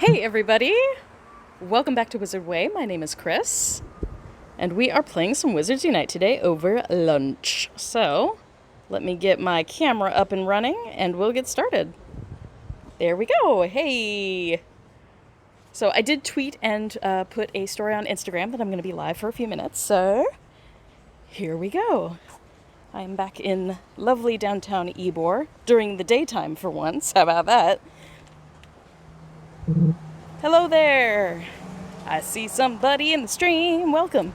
Hey everybody! Welcome back to Wizard Way. My name is Chris, and we are playing some Wizards Unite today over lunch. So, let me get my camera up and running, and we'll get started. There we go! Hey! So I did tweet and put a story on Instagram that I'm going to be live for a few minutes, so here we go. I am back in lovely downtown Ybor during the daytime for once. How about that? Hello there! I see somebody in the stream. Welcome.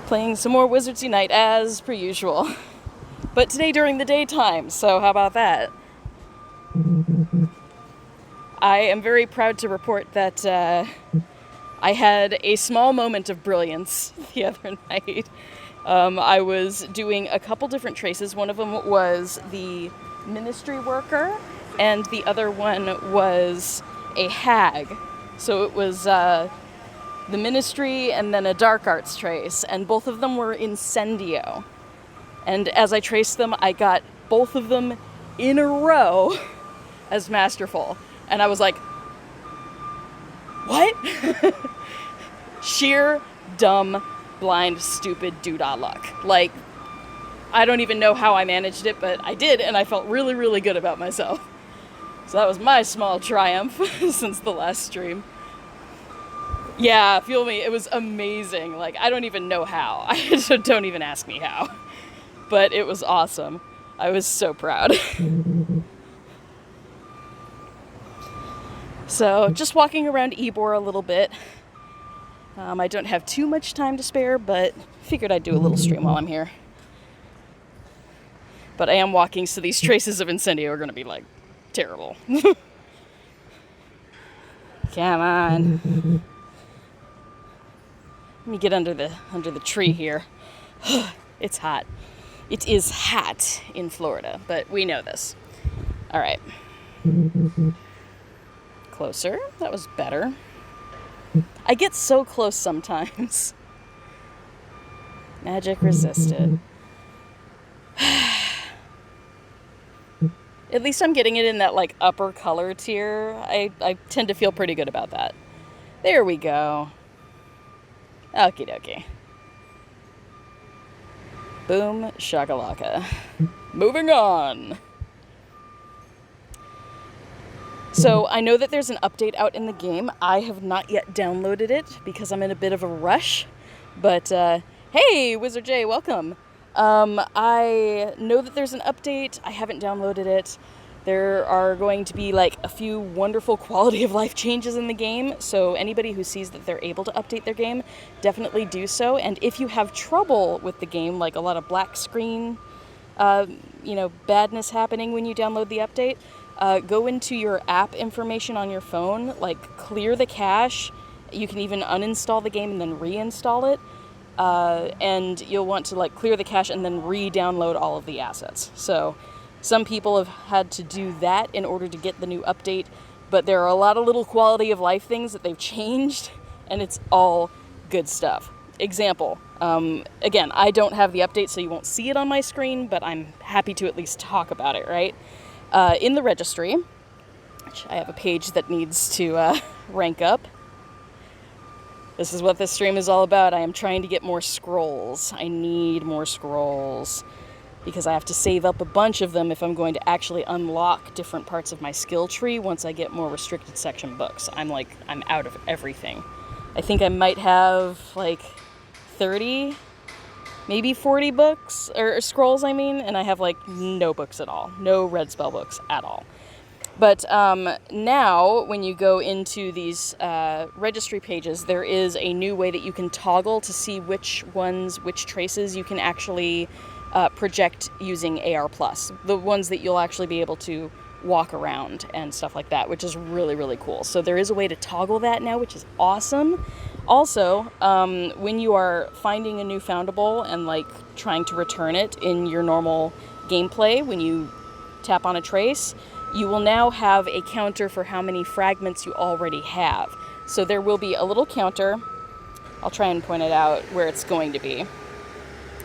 Playing some more Wizards Unite as per usual. But today during the daytime, so how about that? I am very proud to report that I had a small moment of brilliance the other night. I was doing a couple different traces. One of them was the ministry worker, and the other one was a hag. So it was the ministry and then a dark arts trace, and both of them were incendio. And as I traced them, I got both of them in a row as masterful. And I was like, what? Sheer, dumb, blind, stupid doodah luck. Like, I don't even know how I managed it, but I did, and I felt really, really good about myself. So that was my small triumph since the last stream. Yeah, feel me, it was amazing. Like, I don't even know how. Don't even ask me how. But it was awesome. I was so proud. So, just walking around Ybor a little bit. I don't have too much time to spare, but figured I'd do a little stream while I'm here. But I am walking, so these traces of Incendio are going to be, like, terrible. Come on. Let me get under the tree here. It's hot. It is hot in Florida, but we know this. All right. Closer. That was better. I get so close sometimes. Magic resisted. At least I'm getting it in that, like, upper color tier. I tend to feel pretty good about that. There we go. Okie dokie. Boom, shakalaka. Moving on. So, I know that there's an update out in the game. I have not yet downloaded it because I'm in a bit of a rush. But, hey, Wizard J, welcome. I know that there's an update. I haven't downloaded it. There are going to be, like, a few wonderful quality of life changes in the game. So anybody who sees that they're able to update their game, definitely do so. And if you have trouble with the game, like a lot of black screen, badness happening when you download the update, go into your app information on your phone, like, clear the cache. You can even uninstall the game and then reinstall it. And you'll want to, like, clear the cache and then re-download all of the assets. So some people have had to do that in order to get the new update, but there are a lot of little quality of life things that they've changed, and it's all good stuff. Example, again, I don't have the update, so you won't see it on my screen, but I'm happy to at least talk about it, right? In the registry, which I have a page that needs to rank up. This is what this stream is all about. I am trying to get more scrolls. I need more scrolls because I have to save up a bunch of them if I'm going to actually unlock different parts of my skill tree once I get more restricted section books. I'm out of everything. I think I might have like 30, maybe 40 books, or scrolls, and I have, like, no books at all. No red spell books at all. But now, when you go into these registry pages, there is a new way that you can toggle to see which traces you can actually project using AR+. The ones that you'll actually be able to walk around and stuff like that, which is really, really cool. So there is a way to toggle that now, which is awesome. Also, when you are finding a new foundable and, like, trying to return it in your normal gameplay, when you tap on a trace, you will now have a counter for how many fragments you already have. So there will be a little counter. I'll try and point it out where it's going to be.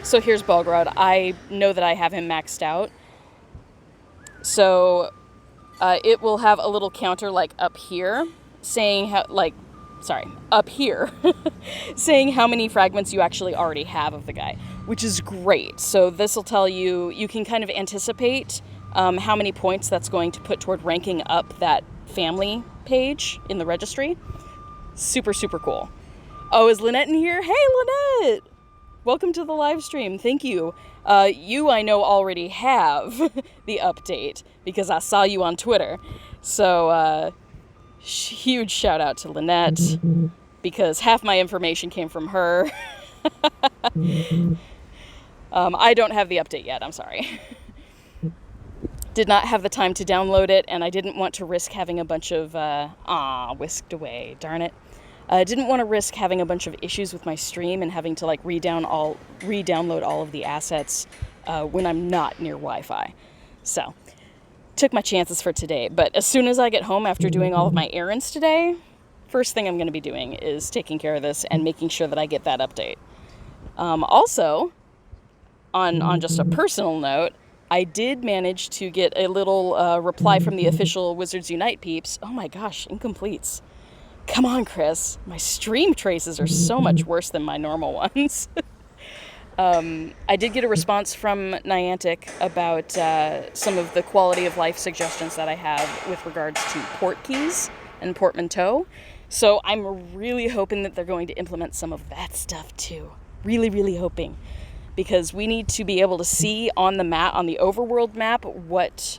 So here's Belgrade. I know that I have him maxed out. So it will have a little counter like up here saying up here saying how many fragments you actually already have of the guy, which is great. So this will tell you, you can kind of anticipate how many points that's going to put toward ranking up that family page in the registry. Super, super cool. Oh, is Lynette in here? Hey, Lynette! Welcome to the live stream. Thank you. You, I know, already have the update because I saw you on Twitter. So, huge shout out to Lynette because half my information came from her. I don't have the update yet. I'm sorry. Did not have the time to download it, and I didn't want to risk having a bunch of... whisked away. Darn it. I didn't want to risk having a bunch of issues with my stream and having to, like, re-download all of the assets when I'm not near Wi-Fi. So, took my chances for today. But as soon as I get home after doing all of my errands today, first thing I'm going to be doing is taking care of this and making sure that I get that update. Also, on just a personal note, I did manage to get a little reply from the official Wizards Unite peeps. Oh my gosh, incompletes. Come on, Chris. My stream traces are so much worse than my normal ones. I did get a response from Niantic about some of the quality of life suggestions that I have with regards to port keys and portmanteau. So I'm really hoping that they're going to implement some of that stuff too. Really, really hoping. Because we need to be able to see on the map, on the overworld map, what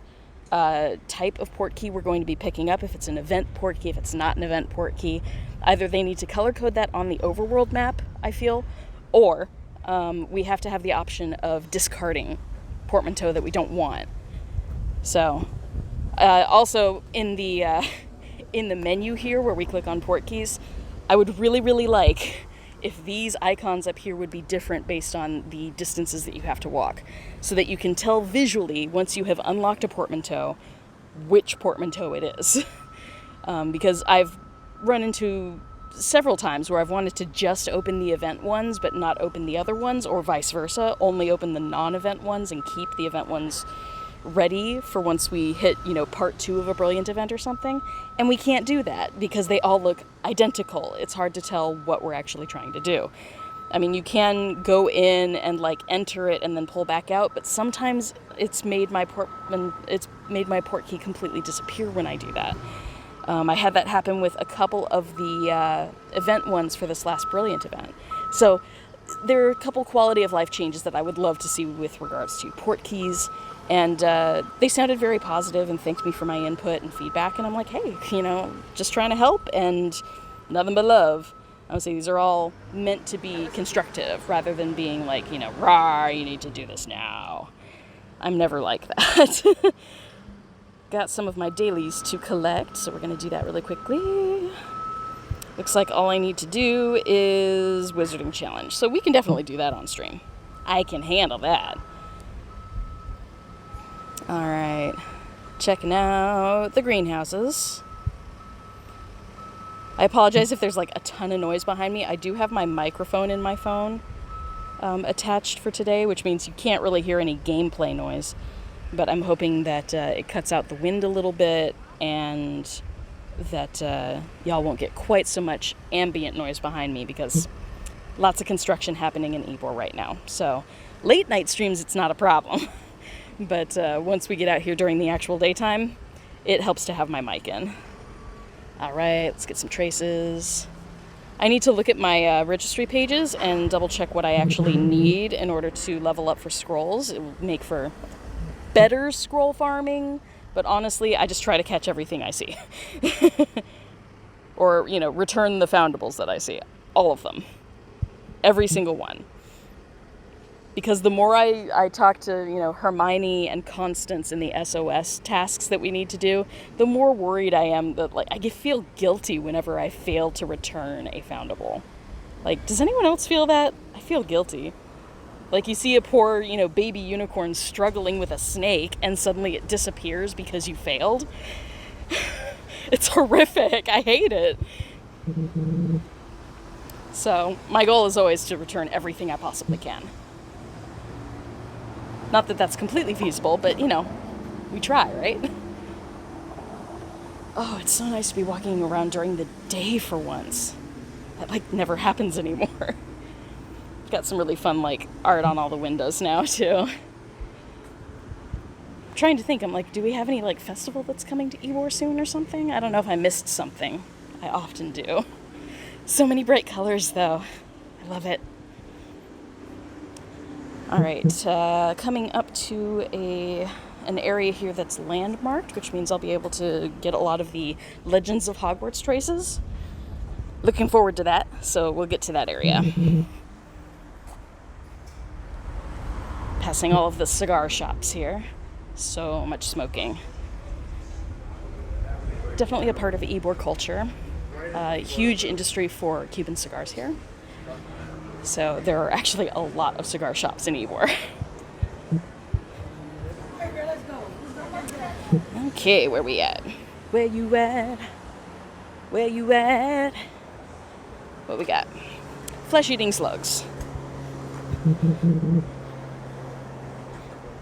type of port key we're going to be picking up, if it's an event port key, if it's not an event port key. Either they need to color code that on the overworld map, I feel, or we have to have the option of discarding portmanteau that we don't want. So, also in the menu here where we click on port keys, I would really, really like if these icons up here would be different based on the distances that you have to walk, so that you can tell visually, once you have unlocked a portmanteau, which portmanteau it is. Because I've run into several times where I've wanted to just open the event ones but not open the other ones, or vice versa, only open the non-event ones and keep the event ones ready for once we hit, part 2 of a brilliant event or something. And we can't do that because they all look identical. It's hard to tell what we're actually trying to do. I mean, you can go in and enter it and then pull back out, but sometimes it's made my port key completely disappear when I do that. I had that happen with a couple of the event ones for this last brilliant event. So there are a couple quality of life changes that I would love to see with regards to port keys. And they sounded very positive and thanked me for my input and feedback. And I'm like, hey, just trying to help and nothing but love. I would say these are all meant to be constructive rather than being like, rah, you need to do this now. I'm never like that. Got some of my dailies to collect, so we're going to do that really quickly. Looks like all I need to do is Wizarding Challenge. So we can definitely do that on stream. I can handle that. Alright, checking out the greenhouses. I apologize if there's a ton of noise behind me. I do have my microphone in my phone attached for today, which means you can't really hear any gameplay noise. But I'm hoping that it cuts out the wind a little bit and that y'all won't get quite so much ambient noise behind me because lots of construction happening in Ybor right now. So late night streams, it's not a problem. But once we get out here during the actual daytime, it helps to have my mic in. All right, let's get some traces. I need to look at my registry pages and double check what I actually need in order to level up for scrolls. It will make for better scroll farming, but honestly, I just try to catch everything I see. Or, return the foundables that I see. All of them. Every single one. Because the more I talk to, Hermione and Constance in the SOS tasks that we need to do, the more worried I am that, I feel guilty whenever I fail to return a foundable. Does anyone else feel that? I feel guilty. You see a poor, baby unicorn struggling with a snake, and suddenly it disappears because you failed. It's horrific. I hate it. So, my goal is always to return everything I possibly can. Not that that's completely feasible, but, we try, right? Oh, it's so nice to be walking around during the day for once. That, like, never happens anymore. Got some really fun, like, art on all the windows now, too. I'm trying to think, I'm like, do we have any, like, festival that's coming to Ybor soon or something? I don't know if I missed something. I often do. So many bright colors, though. I love it. Alright, coming up to an area here that's landmarked, which means I'll be able to get a lot of the Legends of Hogwarts traces. Looking forward to that, so we'll get to that area. Passing all of the cigar shops here. So much smoking. Definitely a part of Ybor culture. Huge industry for Cuban cigars here. So there are actually a lot of cigar shops in Ybor. Okay, where we at? Where you at? Where you at? What we got? Flesh-eating slugs.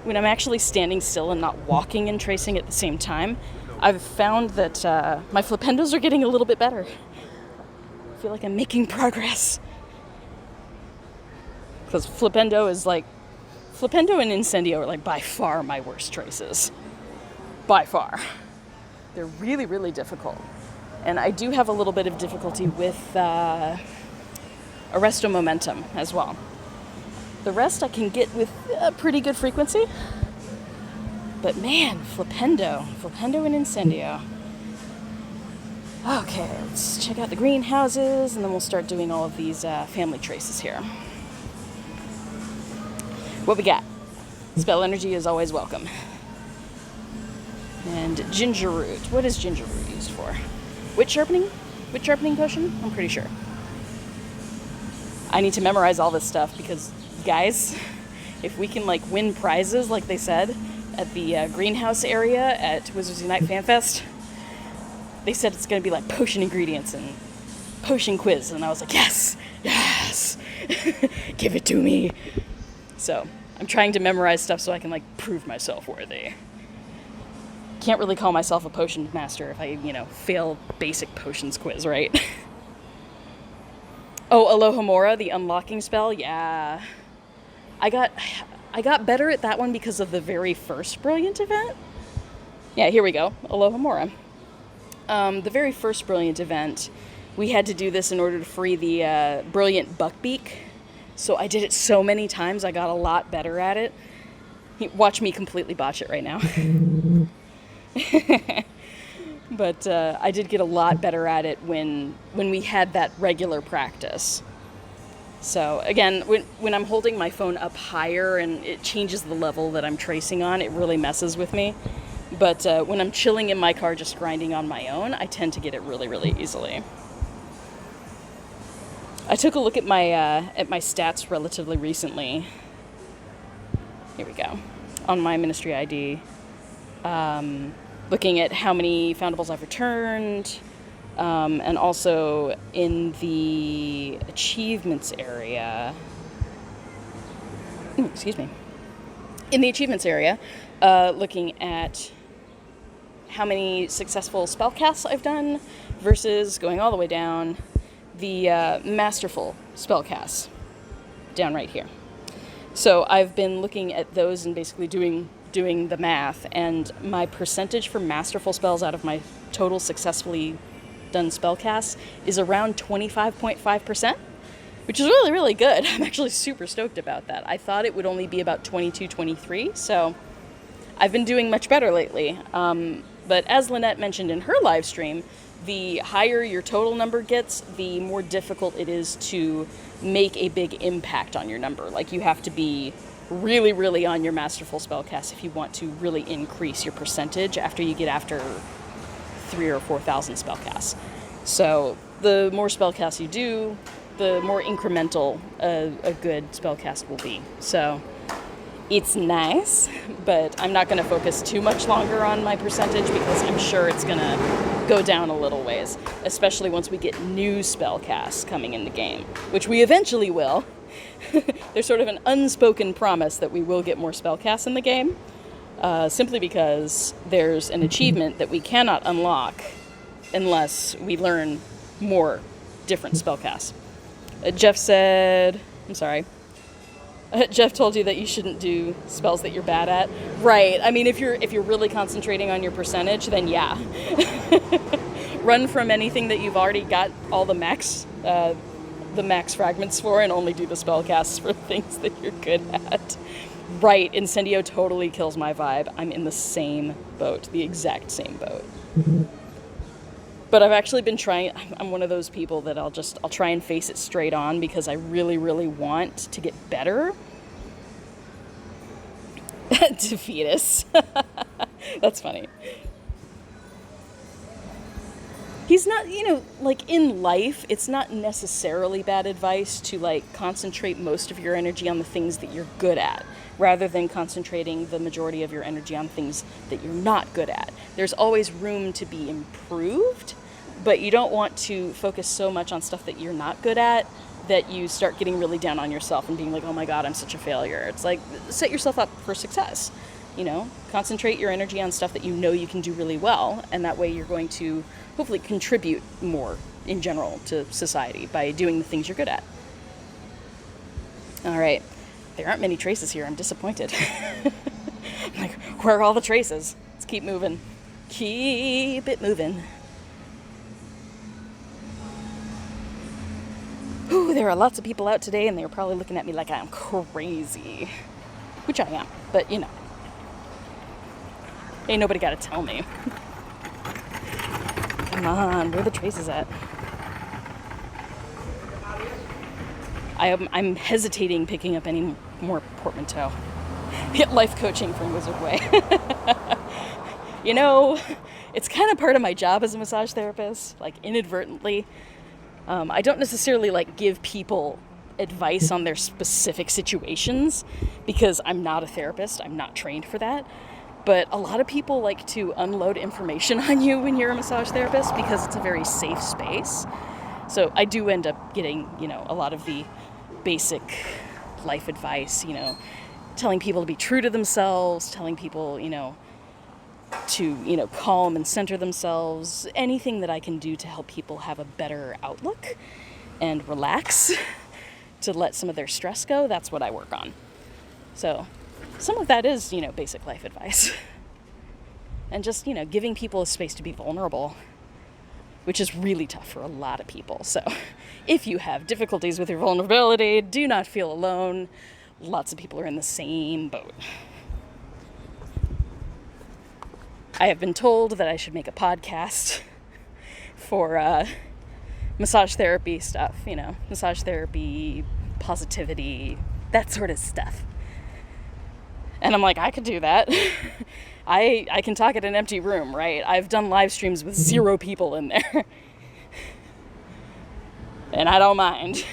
When I'm actually standing still and not walking and tracing at the same time, I've found that my flipendos are getting a little bit better. I feel like I'm making progress. Because flipendo and incendio are like by far my worst traces. By far. They're really, really difficult. And I do have a little bit of difficulty with arresto momentum as well. The rest I can get with a pretty good frequency. But man, flipendo and incendio. Okay, let's check out the greenhouses and then we'll start doing all of these family traces here. What we got? Spell energy is always welcome. And ginger root. What is ginger root used for? Wit sharpening? Wit sharpening potion? I'm pretty sure. I need to memorize all this stuff because, guys, if we can like win prizes like they said at the greenhouse area at Wizards Unite FanFest, they said it's going to be like potion ingredients and potion quiz, and I was like, yes, give it to me. So I'm trying to memorize stuff so I can like prove myself worthy. Can't really call myself a potion master if I, fail basic potions quiz, right? Oh, Alohomora, the unlocking spell, yeah. I got better at that one because of the very first Brilliant event. Yeah, here we go, Alohomora. The very first Brilliant event, we had to do this in order to free the Brilliant Buckbeak. So I did it so many times, I got a lot better at it. Watch me completely botch it right now. But I did get a lot better at it when we had that regular practice. So again, when I'm holding my phone up higher and it changes the level that I'm tracing on, it really messes with me. But when I'm chilling in my car just grinding on my own, I tend to get it really, really easily. I took a look at my stats relatively recently. Here we go. On my Ministry ID. Looking at how many foundables I've returned, and also in the achievements area. Excuse me. In the achievements area, looking at how many successful spellcasts I've done versus going all the way down the masterful spellcasts down right here. So I've been looking at those and basically doing the math, and my percentage for masterful spells out of my total successfully done spellcasts is around 25.5%, which is really, really good. I'm actually super stoked about that. I thought it would only be about 22, 23, so I've been doing much better lately. But as Lynette mentioned in her live stream, the higher your total number gets, the more difficult it is to make a big impact on your number. Like, you have to be really, really on your masterful spellcast if you want to really increase your percentage after you get after 3,000 or 4,000 spellcasts. So the more spellcasts you do, the more incremental a good spellcast will be. So it's nice, but I'm not going to focus too much longer on my percentage because I'm sure it's going to go down a little ways, especially once we get new spellcasts coming in the game, which we eventually will. There's sort of an unspoken promise that we will get more spellcasts in the game, simply because there's an achievement that we cannot unlock unless we learn more different spellcasts. Jeff said, I'm sorry. Jeff told you that you shouldn't do spells that you're bad at. Right. I mean, if you're really concentrating on your percentage, then yeah. Run from anything that you've already got all the max fragments for, and only do the spellcasts for things that you're good at. Right. Incendio totally kills my vibe. I'm in the same boat, the exact same boat. But I've actually been trying. I'm one of those people that I'll try and face it straight on because I really, really want to get better. Defeatist. That's funny. He's not, like in life, it's not necessarily bad advice to like concentrate most of your energy on the things that you're good at, rather than concentrating the majority of your energy on things that you're not good at. There's always room to be improved, but you don't want to focus so much on stuff that you're not good at that you start getting really down on yourself and being like, oh my God, I'm such a failure. It's like, set yourself up for success. Concentrate your energy on stuff that you can do really well, and that way you're going to hopefully contribute more in general to society by doing the things you're good at. All right. There aren't many traces here. I'm disappointed. I'm like, where are all the traces? Let's keep moving. Keep it moving. Ooh, there are lots of people out today, and they're probably looking at me like I'm crazy. Which I am, but ain't nobody got to tell me. Come on, where are the traces at? I'm hesitating picking up any more portmanteau. Get life coaching from Wizard Way. It's kind of part of my job as a massage therapist, like inadvertently. I don't necessarily like give people advice on their specific situations because I'm not a therapist. I'm not trained for that. But a lot of people like to unload information on you when you're a massage therapist because it's a very safe space. So I do end up getting, a lot of the basic life advice, telling people to be true to themselves, telling people, to, calm and center themselves, anything that I can do to help people have a better outlook and relax, to let some of their stress go, that's what I work on. So some of that is, basic life advice. And just, giving people a space to be vulnerable, which is really tough for a lot of people. So if you have difficulties with your vulnerability, do not feel alone. Lots of people are in the same boat. I have been told that I should make a podcast for massage therapy stuff, massage therapy, positivity, that sort of stuff. And I'm like, I could do that. I can talk at an empty room, right? I've done live streams with 0 people in there. And I don't mind.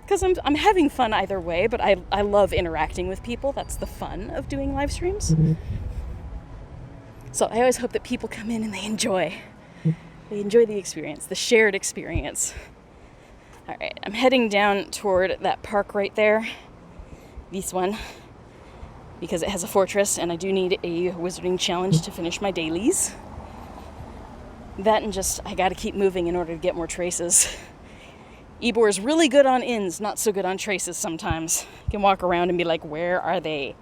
Because I'm having fun either way, but I love interacting with people. That's the fun of doing live streams. So I always hope that people come in and they enjoy the experience, the shared experience. All right, I'm heading down toward that park right there, this one, because it has a fortress and I do need a wizarding challenge to finish my dailies. That and I gotta keep moving in order to get more traces. Ebor is really good on ins, not so good on traces sometimes. You can walk around and be like, where are they?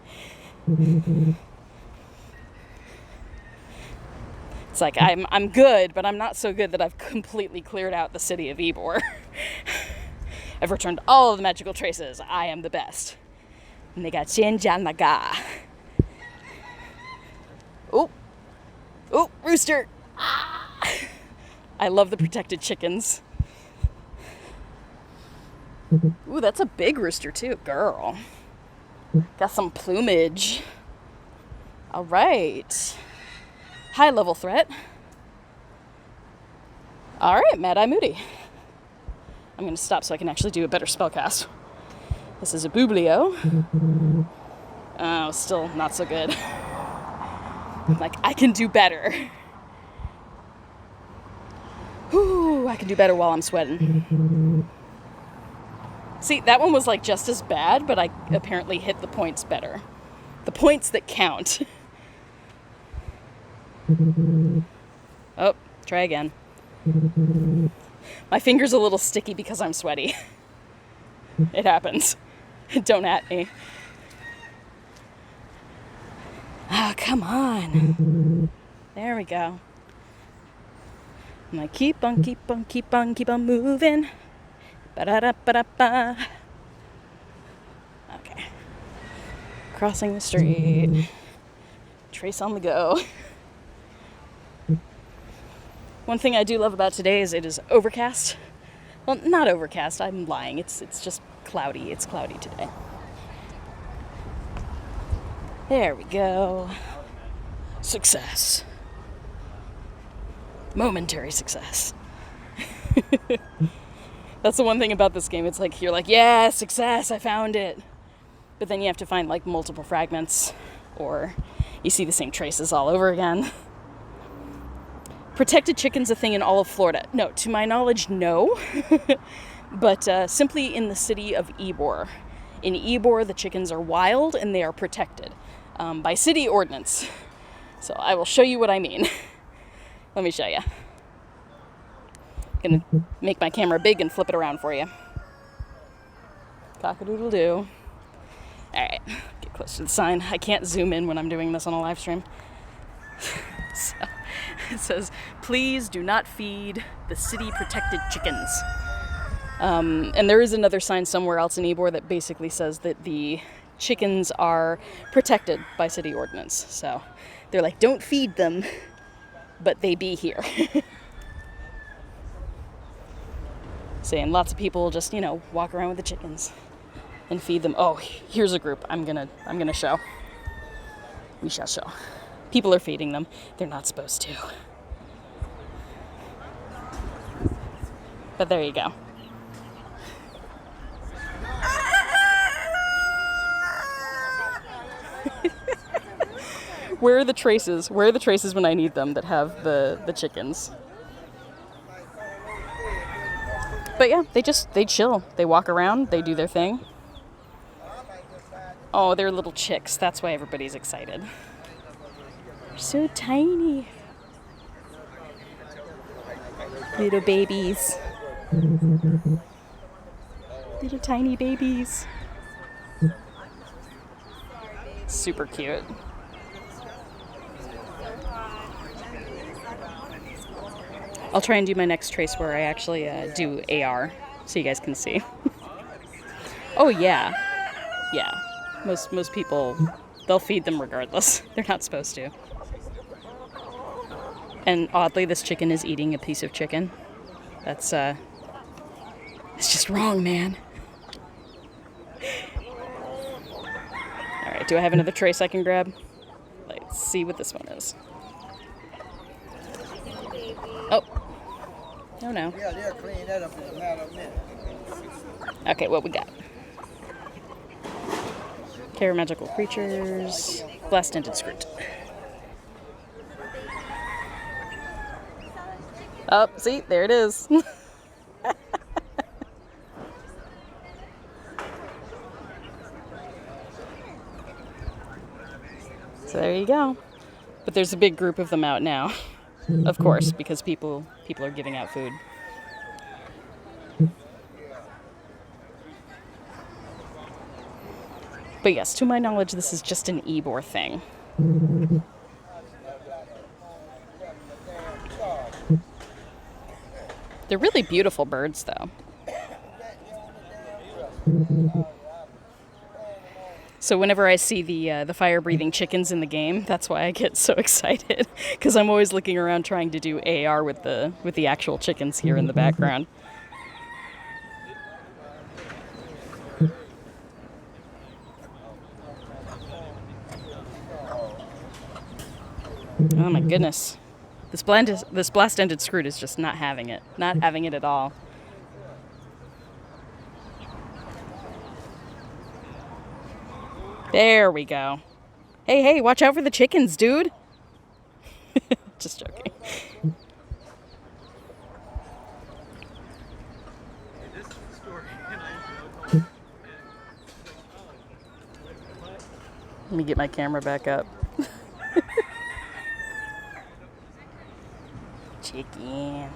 It's like, I'm good, but I'm not so good that I've completely cleared out the city of Ebor. I've returned all of the magical traces. I am the best. Nega Chenjanaga. Oh, rooster. I love the protected chickens. Ooh, that's a big rooster too, girl. Got some plumage. All right. High level threat. All right, Mad-Eye Moody. I'm going to stop so I can actually do a better spellcast. This is a Bublio. Oh, still not so good. Like, I can do better. Whew, I can do better while I'm sweating. See, that one was like just as bad, but I apparently hit the points better. The points that count. Oh, Try again. My finger's a little sticky because I'm sweaty. It happens. Don't at me. Ah, come on. There we go. I'm like, keep on moving. Ba-da-da-ba-da-ba. Okay. Crossing the street. Trace on the go. One thing I do love about today is it is overcast. Well, not overcast, I'm lying. It's just cloudy. It's cloudy today. There we go. Success. Momentary success. That's the one thing about this game. It's like, you're like, yeah, success, I found it. But then you have to find like multiple fragments, or you see the same traces all over again. Protected chicken's a thing in all of Florida. No, to my knowledge, no. But simply in the city of Ybor. In Ybor, the chickens are wild and they are protected by city ordinance. So I will show you what I mean. Let me show you. Gonna make my camera big and flip it around for you. Cock-a-doodle-doo. Alright, get close to the sign. I can't zoom in when I'm doing this on a live stream. So, it says, please do not feed the city protected chickens. And there is another sign somewhere else in Ybor that basically says that the chickens are protected by city ordinance. So they're like, don't feed them, but they be here. Saying lots of people just, walk around with the chickens and feed them. Oh, here's a group I'm gonna show. We shall show. People are feeding them. They're not supposed to. But there you go. Where are the traces? Where are the traces when I need them that have the chickens? But yeah, they chill. They walk around, they do their thing. Oh, they're little chicks. That's why everybody's excited. They're so tiny. Little babies. Little tiny babies. Super cute. I'll try and do my next trace where I actually do AR so you guys can see. Oh yeah. Yeah. Most people, they'll feed them regardless. They're not supposed to. And oddly, this chicken is eating a piece of chicken. That's, it's just wrong, man. Alright, do I have another trace I can grab? Let's see what this one is. Oh. Oh no. Yeah, they'll clean that up in a matter of minutes. Okay, what we got? Care magical creatures. Blast ended script. Oh, see, there it is. So there you go. But there's a big group of them out now. Of course, because people are giving out food. But yes, to my knowledge, this is just an Ybor thing. They're really beautiful birds, though. So whenever I see the fire-breathing chickens in the game, that's why I get so excited, because I'm always looking around trying to do AR with the actual chickens here in the background. Oh my goodness. This blast-ended scroot is just not having it. Not having it at all. There we go. Hey, watch out for the chickens, dude. Just joking. Let me get my camera back up. chicken.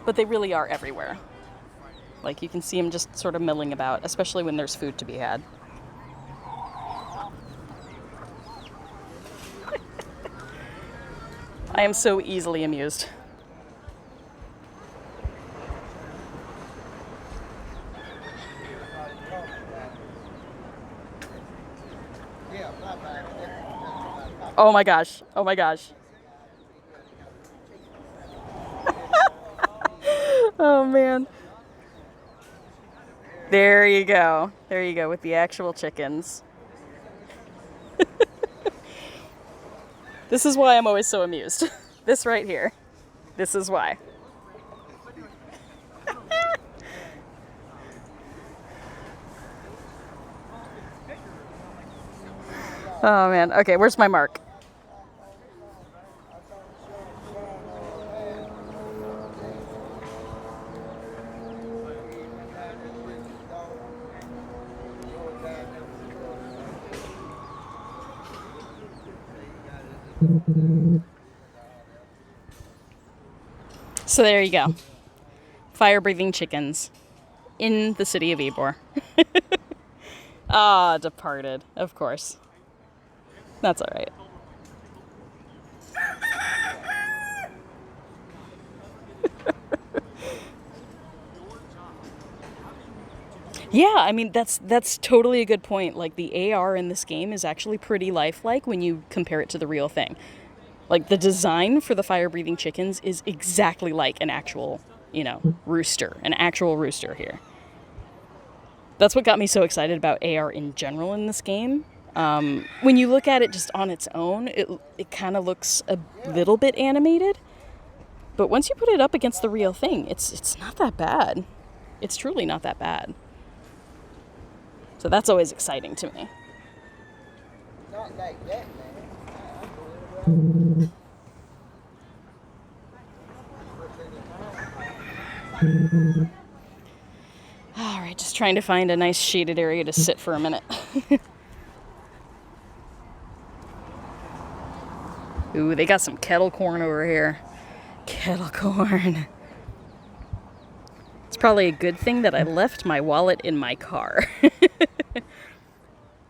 But they really are everywhere. Like, you can see them just sort of milling about, especially when there's food to be had. I am so easily amused. Oh my gosh. Oh my gosh. Oh man. There you go. There you go with the actual chickens. This is why I'm always so amused. This right here. This is why. Oh man. Okay, where's my mark? So there you go. Fire-breathing chickens in the city of Ybor. Ah, departed, of course. That's all right. Yeah, I mean, that's totally a good point. Like, the AR in this game is actually pretty lifelike when you compare it to the real thing. Like, the design for the fire-breathing chickens is exactly like an actual, rooster. An actual rooster here. That's what got me so excited about AR in general in this game. When you look at it just on its own, it kind of looks a little bit animated. But once you put it up against the real thing, it's not that bad. It's truly not that bad. So that's always exciting to me. Not like that, man. All right, just trying to find a nice shaded area to sit for a minute. Ooh, they got some kettle corn over here. Kettle corn. It's probably a good thing that I left my wallet in my car.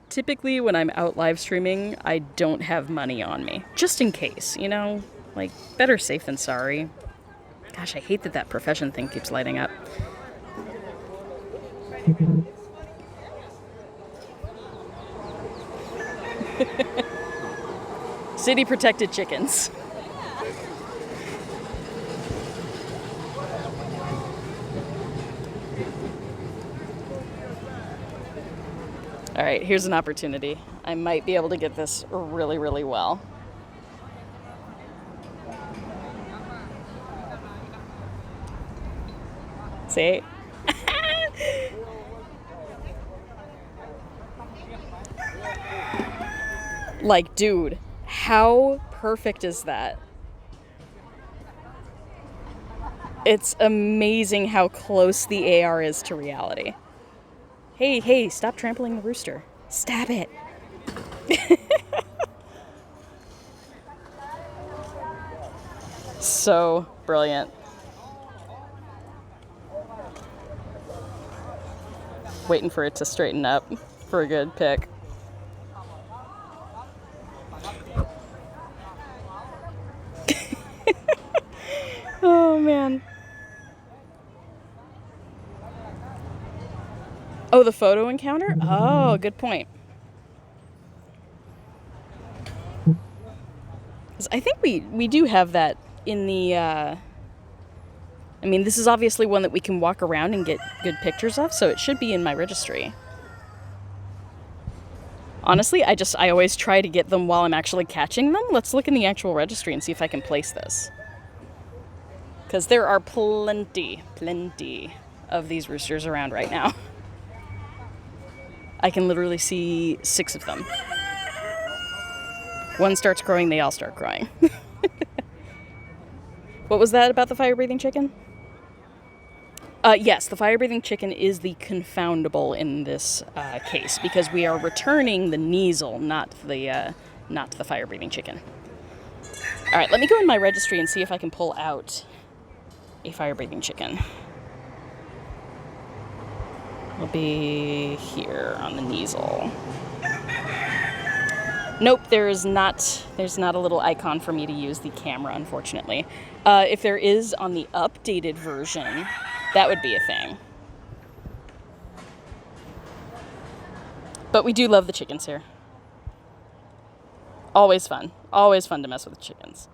Typically, when I'm out live streaming, I don't have money on me. Just in case, Like, better safe than sorry. Gosh, I hate that profession thing keeps lighting up. City protected chickens. All right, here's an opportunity. I might be able to get this really, really well. See? Like, dude, how perfect is that? It's amazing how close the AR is to reality. Hey, stop trampling the rooster. Stab it. So brilliant. Waiting for it to straighten up for a good pick. Oh, man. Oh, the photo encounter? Oh, good point. I think we do have that in the... I mean, this is obviously one that we can walk around and get good pictures of, so it should be in my registry. Honestly, I always try to get them while I'm actually catching them. Let's look in the actual registry and see if I can place this. Because there are plenty of these roosters around right now. I can literally see 6 of them. One starts crowing, they all start crowing. What was that about the fire-breathing chicken? Yes, the fire-breathing chicken is the confoundable in this case, because we are returning the Kneasel, not the not the fire-breathing chicken. All right, let me go in my registry and see if I can pull out a fire-breathing chicken. It'll be here on the Kneasel. Nope, there's not a little icon for me to use the camera, unfortunately. If there is on the updated version, that would be a thing. But we do love the chickens here. Always fun to mess with the chickens.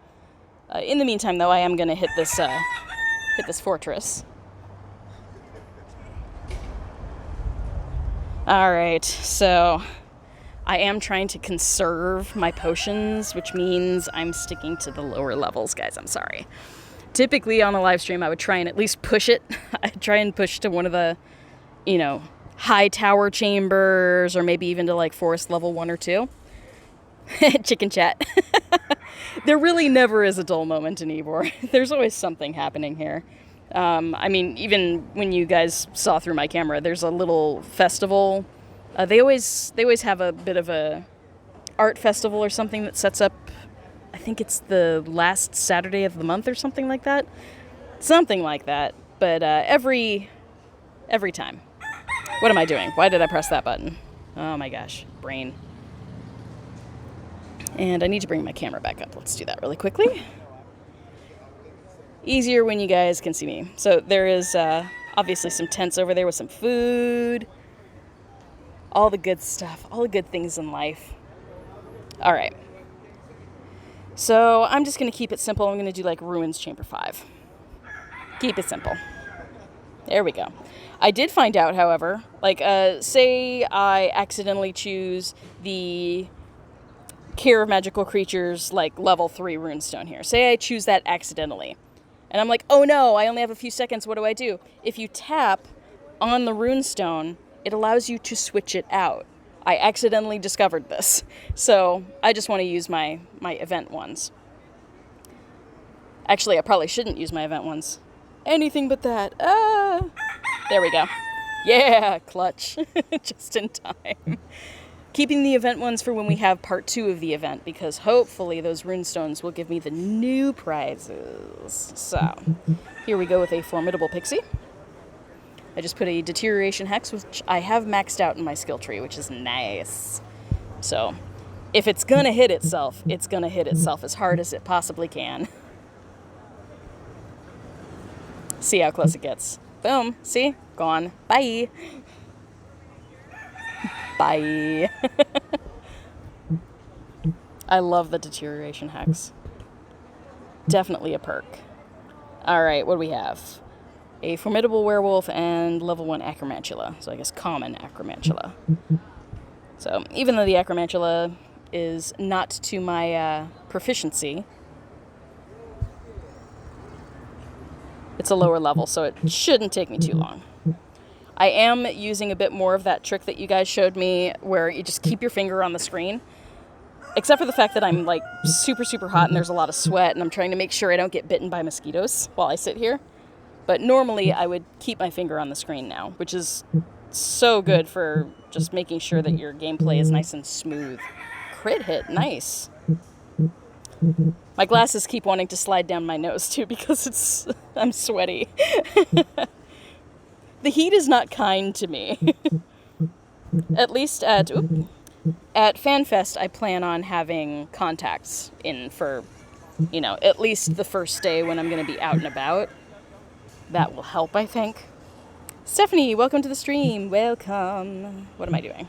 In the meantime, though, I am going to hit this fortress. All right, so I am trying to conserve my potions, which means I'm sticking to the lower levels, guys. I'm sorry. Typically on a live stream, I would try and at least push it. I'd try and push to one of the, high tower chambers, or maybe even to like forest level 1 or 2. Chicken chat. There really never is a dull moment in Ybor. There's always something happening here. Even when you guys saw through my camera, there's a little festival. They always have a bit of a art festival or something that sets up. I think it's the last Saturday of the month or something like that. Something like that. But every time. What am I doing? Why did I press that button? Oh my gosh, brain. And I need to bring my camera back up. Let's do that really quickly. Easier when you guys can see me. So there is obviously some tents over there with some food. All the good stuff. All the good things in life. All right. So I'm just going to keep it simple. I'm going to do like Ruins Chamber 5. Keep it simple. There we go. I did find out, however, say I accidentally choose the Care of Magical Creatures, level 3 runestone here. Say I choose that accidentally. And I'm like, oh no, I only have a few seconds, what do I do? If you tap on the runestone, it allows you to switch it out. I accidentally discovered this. So I just want to use my event ones. Actually, I probably shouldn't use my event ones. Anything but that. There we go. Yeah, clutch. Just in time. Keeping the event ones for when we have part 2 of the event, because hopefully those runestones will give me the new prizes. So, here we go with a Formidable Pixie. I just put a Deterioration Hex, which I have maxed out in my skill tree, which is nice. So, if it's gonna hit itself, it's gonna hit itself as hard as it possibly can. See how close it gets. Boom. See? Gone. Bye. Bye. I love the Deterioration Hex. Definitely a perk. Alright, what do we have? A Formidable Werewolf and level 1 Acromantula. So I guess common Acromantula. So even though the Acromantula is not to my proficiency, it's a lower level, so it shouldn't take me too long. I am using a bit more of that trick that you guys showed me where you just keep your finger on the screen. Except for the fact that I'm super, super hot and there's a lot of sweat and I'm trying to make sure I don't get bitten by mosquitoes while I sit here. But normally I would keep my finger on the screen now, which is so good for just making sure that your gameplay is nice and smooth. Crit hit, nice. My glasses keep wanting to slide down my nose too because I'm sweaty. The heat is not kind to me. At least at FanFest, I plan on having contacts in for, at least the first day when I'm going to be out and about. That will help, I think. Stephanie, welcome to the stream. Welcome. What am I doing?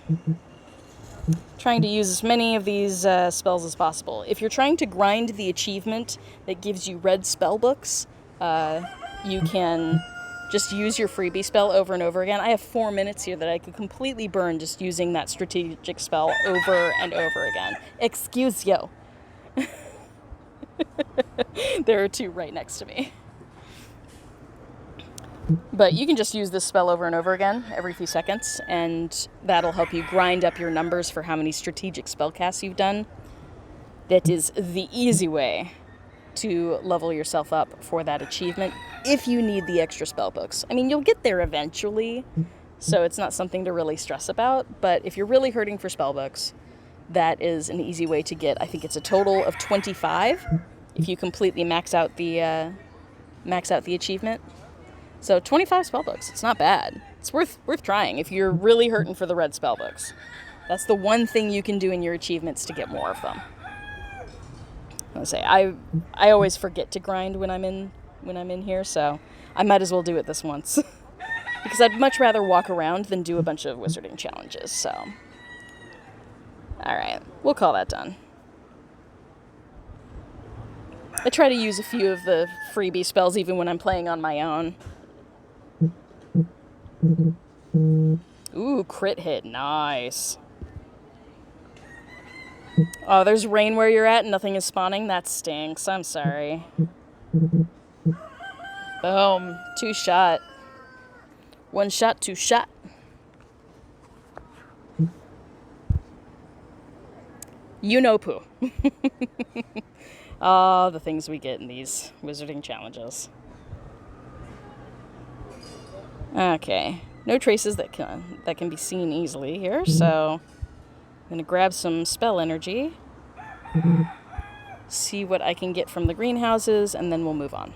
Trying to use as many of these spells as possible. If you're trying to grind the achievement that gives you red spell books, you can just use your freebie spell over and over again. I have 4 minutes here that I could completely burn just using that strategic spell over and over again. Excuse you. There are 2 right next to me. But you can just use this spell over and over again every few seconds, and that'll help you grind up your numbers for how many strategic spellcasts you've done. That is the easy way to level yourself up for that achievement if you need the extra spell books. I mean, you'll get there eventually, so it's not something to really stress about, but if you're really hurting for spell books, that is an easy way to get, I think it's a total of 25 if you completely max out the achievement. So 25 spellbooks, it's not bad. It's worth trying if you're really hurting for the red spellbooks. That's the one thing you can do in your achievements to get more of them. I say I always forget to grind when I'm in here, so I might as well do it this once. Because I'd much rather walk around than do a bunch of wizarding challenges, so. Alright, we'll call that done. I try to use a few of the freebie spells even when I'm playing on my own. Ooh, crit hit, nice. Oh, there's rain where you're at and nothing is spawning? That stinks, I'm sorry. Boom, 2 shot. 1 shot, 2 shot. You know poo. Oh, the things we get in these wizarding challenges. Okay, no traces that can be seen easily here, so I'm gonna grab some spell energy, see what I can get from the greenhouses, and then we'll move on.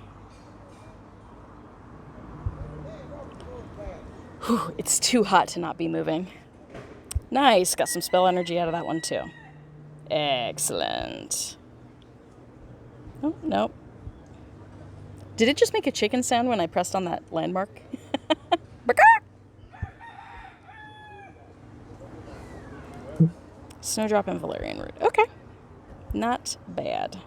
Whew, it's too hot to not be moving. Nice, got some spell energy out of that one too. Excellent. Oh, no. Did it just make a chicken sound when I pressed on that landmark? Snowdrop and valerian root. Okay. Not bad.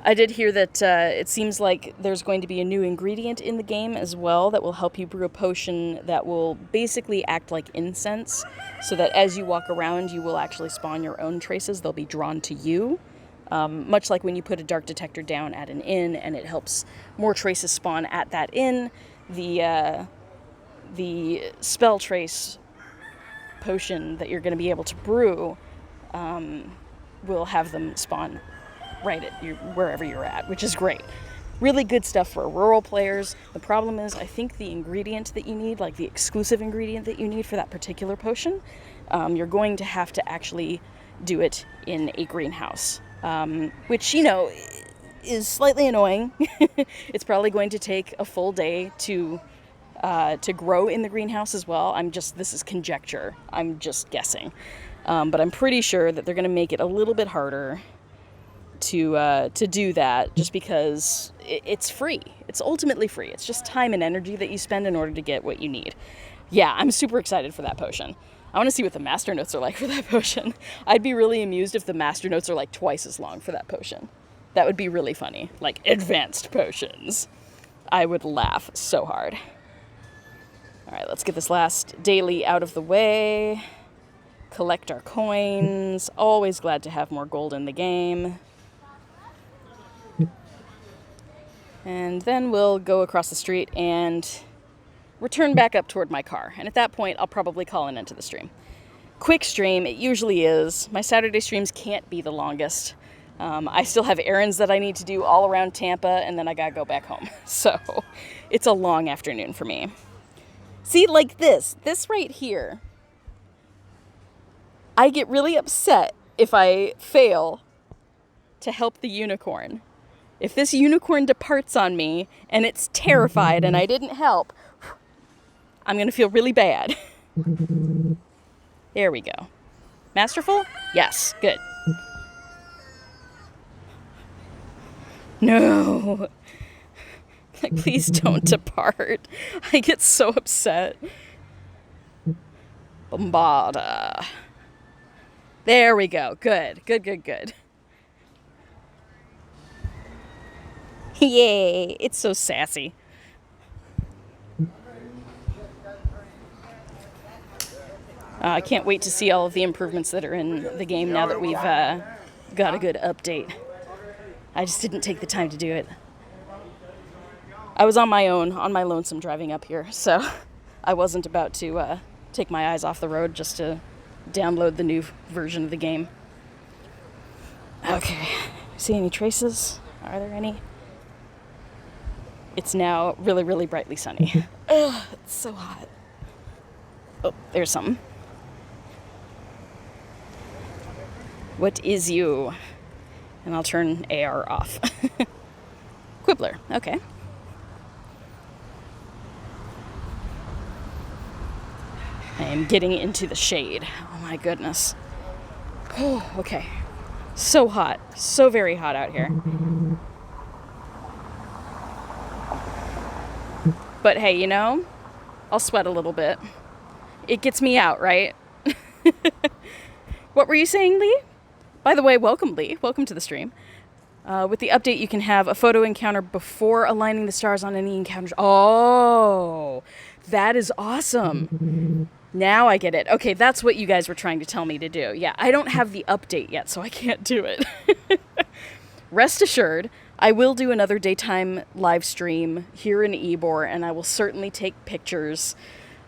I did hear that it seems like there's going to be a new ingredient in the game as well that will help you brew a potion that will basically act like incense, so that as you walk around, you will actually spawn your own traces. They'll be drawn to you. Much like when you put a dark detector down at an inn and it helps more traces spawn at that inn, the spell trace potion that you're going to be able to brew will have them spawn right at wherever you're at, which is great. Really good stuff for rural players. The problem is, I think the ingredient that you need, like the exclusive ingredient that you need for that particular potion, you're going to have to actually do it in a greenhouse, which, you know, is slightly annoying. It's probably going to take a full day to grow in the greenhouse as well. This is conjecture. I'm just guessing. But I'm pretty sure that they're going to make it a little bit harder to do that, just because it's free. It's ultimately free. It's just time and energy that you spend in order to get what you need. Yeah, I'm super excited for that potion. I want to see what the master notes are like for that potion. I'd be really amused if the master notes are like twice as long for that potion. That would be really funny. Like, advanced potions. I would laugh so hard. Alright, let's get this last daily out of the way. Collect our coins. Always glad to have more gold in the game. And then we'll go across the street and return back up toward my car. And at that point, I'll probably call an end to the stream. Quick stream, it usually is. My Saturday streams can't be the longest. I still have errands that I need to do all around Tampa, and then I gotta go back home. So it's a long afternoon for me. See, like this right here, I get really upset if I fail to help the unicorn. If this unicorn departs on me and it's terrified and I didn't help, I'm going to feel really bad. There we go. Masterful? Yes, good. No. Like, please don't depart. I get so upset. Bombarda. There we go. Good, good, good, good. Yay, it's so sassy. I can't wait to see all of the improvements that are in the game now that we've got a good update. I just didn't take the time to do it. I was on my own, on my lonesome driving up here, so I wasn't about to take my eyes off the road just to download the new version of the game. Okay, see any traces? Are there any? It's now really, really brightly sunny. Ugh, it's so hot. Oh, there's something. What is you? And I'll turn AR off. Quibbler, okay. I am getting into the shade. Oh my goodness. Oh, okay. So hot. So very hot out here. But hey, you know, I'll sweat a little bit. It gets me out, right? What were you saying, Lee? By the way, welcome, Lee. Welcome to the stream. With the update, you can have a photo encounter before aligning the stars on any encounters. Oh, that is awesome. Now I get it. Okay, that's what you guys were trying to tell me to do. Yeah, I don't have the update yet, so I can't do it. Rest assured, I will do another daytime live stream here in Ybor, and I will certainly take pictures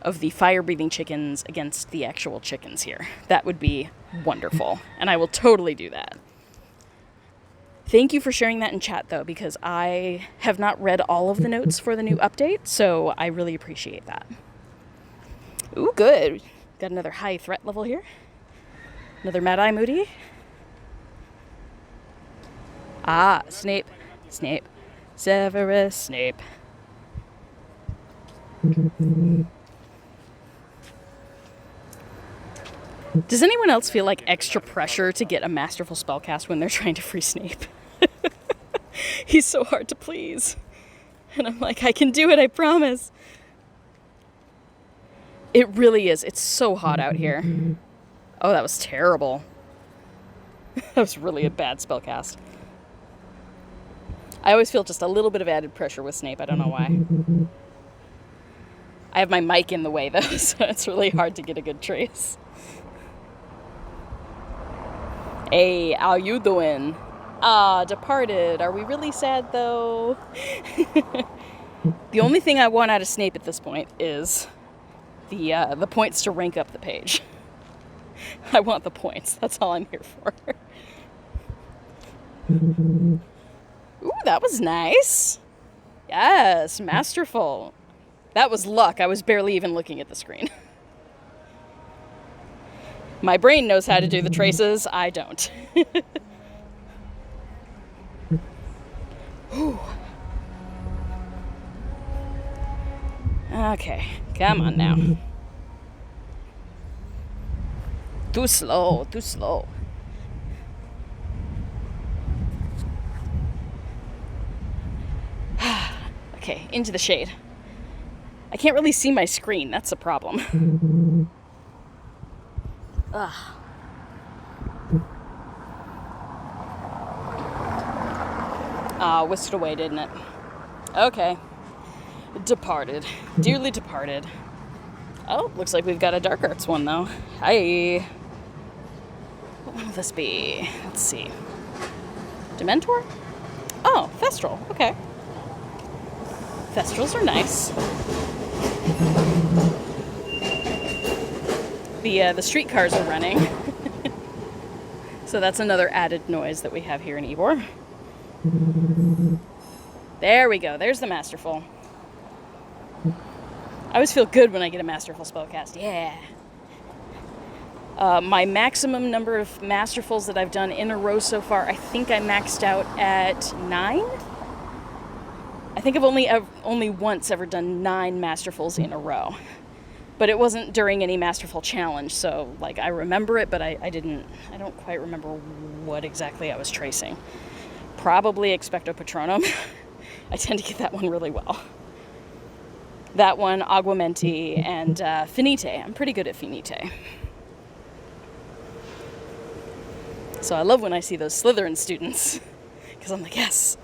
of the fire-breathing chickens against the actual chickens here. That would be wonderful, and I will totally do that. Thank you for sharing that in chat, though, because I have not read all of the notes for the new update, so I really appreciate that. Ooh, good. Got another high threat level here. Another Mad Eye Moody. Ah, Snape. Snape. Severus Snape. Does anyone else feel like extra pressure to get a masterful spellcast when they're trying to free Snape? He's so hard to please. And I'm like, I can do it, I promise. It really is. It's so hot out here. Oh, that was terrible. That was really a bad spellcast. I always feel just a little bit of added pressure with Snape. I don't know why. I have my mic in the way, though, so it's really hard to get a good trace. Hey, how you doing? Ah, departed. Are we really sad, though? The only thing I want out of Snape at this point is the points to rank up the page. I want the points. That's all I'm here for. Ooh, that was nice. Yes, masterful. That was luck. I was barely even looking at the screen. My brain knows how to do the traces. I don't. Okay, come on now. Too slow, too slow. Okay, into the shade. I can't really see my screen. That's a problem. Ugh. Whisked away, didn't it? Okay. Departed. Dearly departed. Oh, looks like we've got a Dark Arts one, though. Hi. What will this be? Let's see. Dementor? Oh, Thestral. Okay. Thestrals are nice. The streetcars are running. So that's another added noise that we have here in Ybor. There we go. There's the Masterful. I always feel good when I get a Masterful spellcast. Yeah. My maximum number of Masterfuls that I've done in a row so far, I think I maxed out at 9? I think I've only once ever done 9 Masterfuls in a row. But it wasn't during any Masterful challenge, so like I remember it, but I don't quite remember what exactly I was tracing. Probably Expecto Patronum. I tend to get that one really well. That one, Aguamenti, and Finite. I'm pretty good at Finite. So I love when I see those Slytherin students, because I'm like, yes.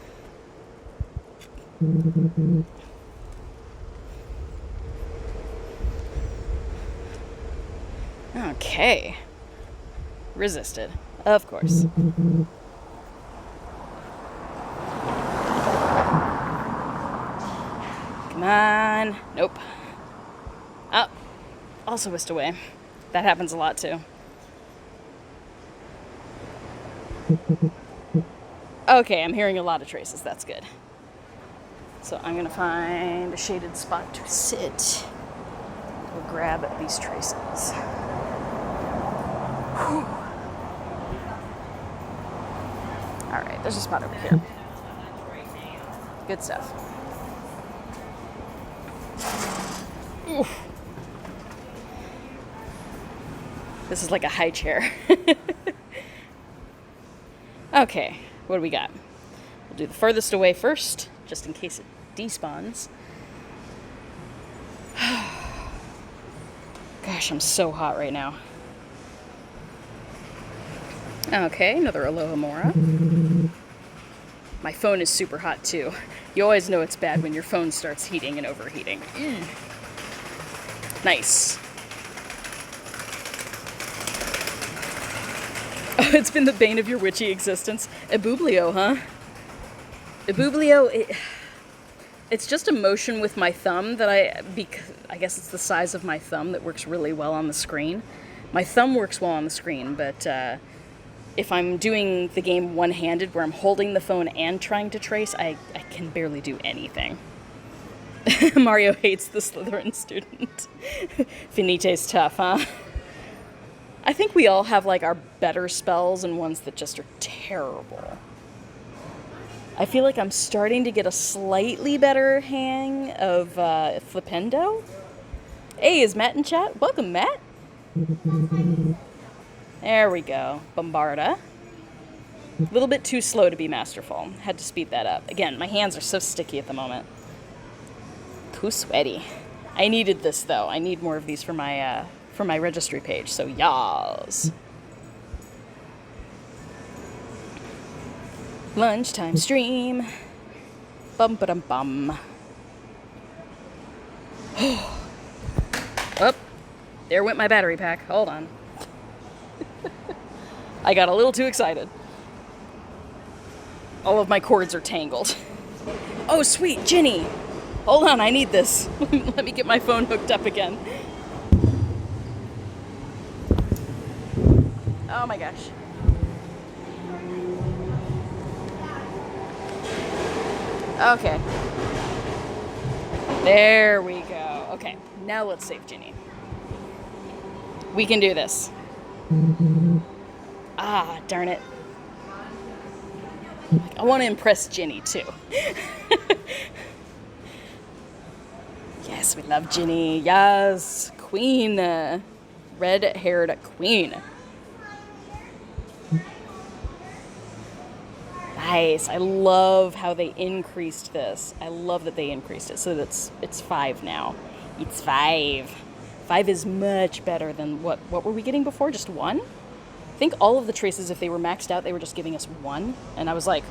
Okay. Resisted, of course. Come on. Nope. Oh, also whisked away. That happens a lot, too. Okay, I'm hearing a lot of traces. That's good. So I'm going to find a shaded spot to sit. We'll grab these traces. Whew. There's a spot over here. Good stuff. Oof. This is like a high chair. Okay, what do we got? We'll do the furthest away first, just in case it despawns. Gosh, I'm so hot right now. Okay, another Alohomora. My phone is super hot too. You always know it's bad when your phone starts heating and overheating. Nice. Oh, it's been the bane of your witchy existence. Ebublio, huh? Ebublio, it's just a motion with my thumb that I guess it's the size of my thumb that works really well on the screen. My thumb works well on the screen, but if I'm doing the game one-handed where I'm holding the phone and trying to trace, I can barely do anything. Mario hates the Slytherin student. Finite's tough, huh? I think we all have like our better spells and ones that just are terrible. I feel like I'm starting to get a slightly better hang of Flipendo. Hey, is Matt in chat? Welcome, Matt. There we go. Bombarda. A little bit too slow to be masterful. Had to speed that up. Again, my hands are so sticky at the moment. Too sweaty. I needed this though. I need more of these for my registry page. So yas. Lunchtime stream. Bum ba dum bum. Oh, there went my battery pack. Hold on. I got a little too excited. All of my cords are tangled. Oh, sweet, Ginny. Hold on, I need this. Let me get my phone hooked up again. Oh my gosh. Okay. There we go. Okay, now let's save Ginny. We can do this. Ah, darn it. I want to impress Ginny, too. Yes, we love Ginny. Yes, queen. Red-haired queen. Nice. I love how they increased this. I love that they increased it so that it's 5 now. It's 5. 5 is much better than what were we getting before? Just 1? I think all of the traces, if they were maxed out, they were just giving us 1. And I was like,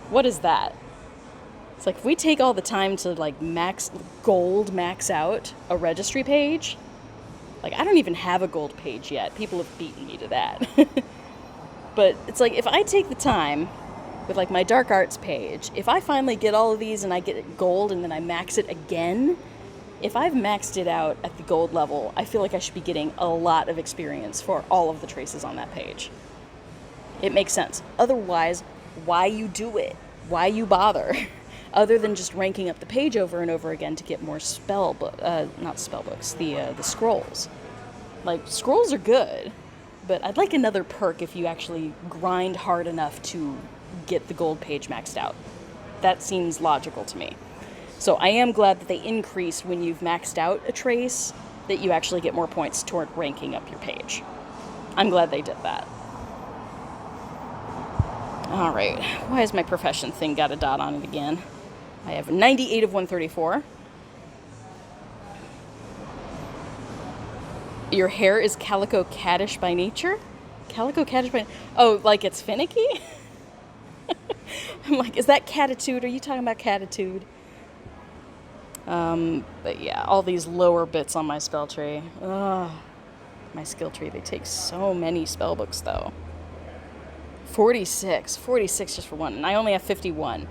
what is that? It's like, if we take all the time to like max out a registry page, like I don't even have a gold page yet. People have beaten me to that. But it's like, if I take the time with like my dark arts page, if I finally get all of these and I get gold and then I max it again, if I've maxed it out at the gold level, I feel like I should be getting a lot of experience for all of the traces on that page. It makes sense. Otherwise, why you do it? Why you bother? Other than just ranking up the page over and over again to get more not spell books, the scrolls. Like, scrolls are good, but I'd like another perk if you actually grind hard enough to get the gold page maxed out. That seems logical to me. So I am glad that they increase when you've maxed out a trace, that you actually get more points toward ranking up your page. I'm glad they did that. All right, why has my profession thing got a dot on it again? I have 98 of 134. Your hair is calico caddish by nature? Calico caddish by... Oh, like it's finicky? I'm like, is that catitude? Are you talking about catitude? But yeah, all these lower bits on my spell tree. Ugh. My skill tree, they take so many spell books though. 46 just for one, and I only have 51.